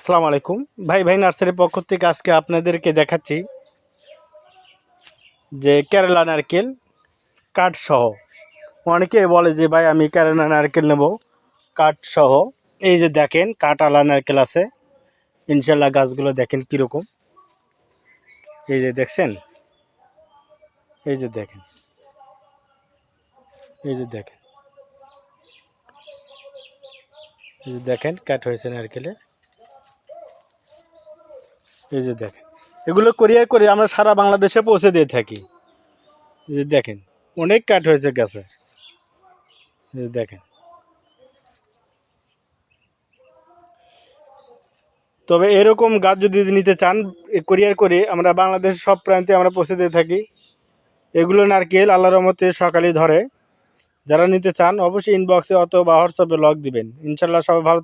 আসসালামু আলাইকুম ভাই নার্সারির পক্ষ থেকে আজকে আপনাদেরকে দেখাচ্ছি যে কেরালা নারকেল কাঠ সহ। অনেকে বলে যে ভাই আমি কেরালা নারকেল নেব কাঠ সহ। এই যে দেখেন কাঠওয়ালা নারকেল আছে, ইনশাল্লাহ গাছগুলো দেখেন কীরকম। এই যে দেখছেন, এই যে দেখেন, এই যে দেখেন, এই যে দেখেন কাঠ হয়েছে নারকেলে। এই যে দেখেন, এগুলো কুরিয়ার করে আমরা সারা বাংলাদেশে পৌঁছে দিয়ে থাকি। এই যে দেখেন অনেক কাঠ হয়েছে গাছে। এই যে দেখেন, তবে এরকম গাছ যদি নিতে চান কুরিয়ার করে আমরা বাংলাদেশের সব প্রান্তে আমরা পৌঁছে দিয়ে থাকি। এগুলো নারকেল আল্লাহর রহমতে সকালেই ধরে। যারা নিতে চান অবশ্যই ইনবক্সে অথবা হোয়াটসঅ্যাপে লক দিবেন। ইনশাল্লাহ সবাই ভালো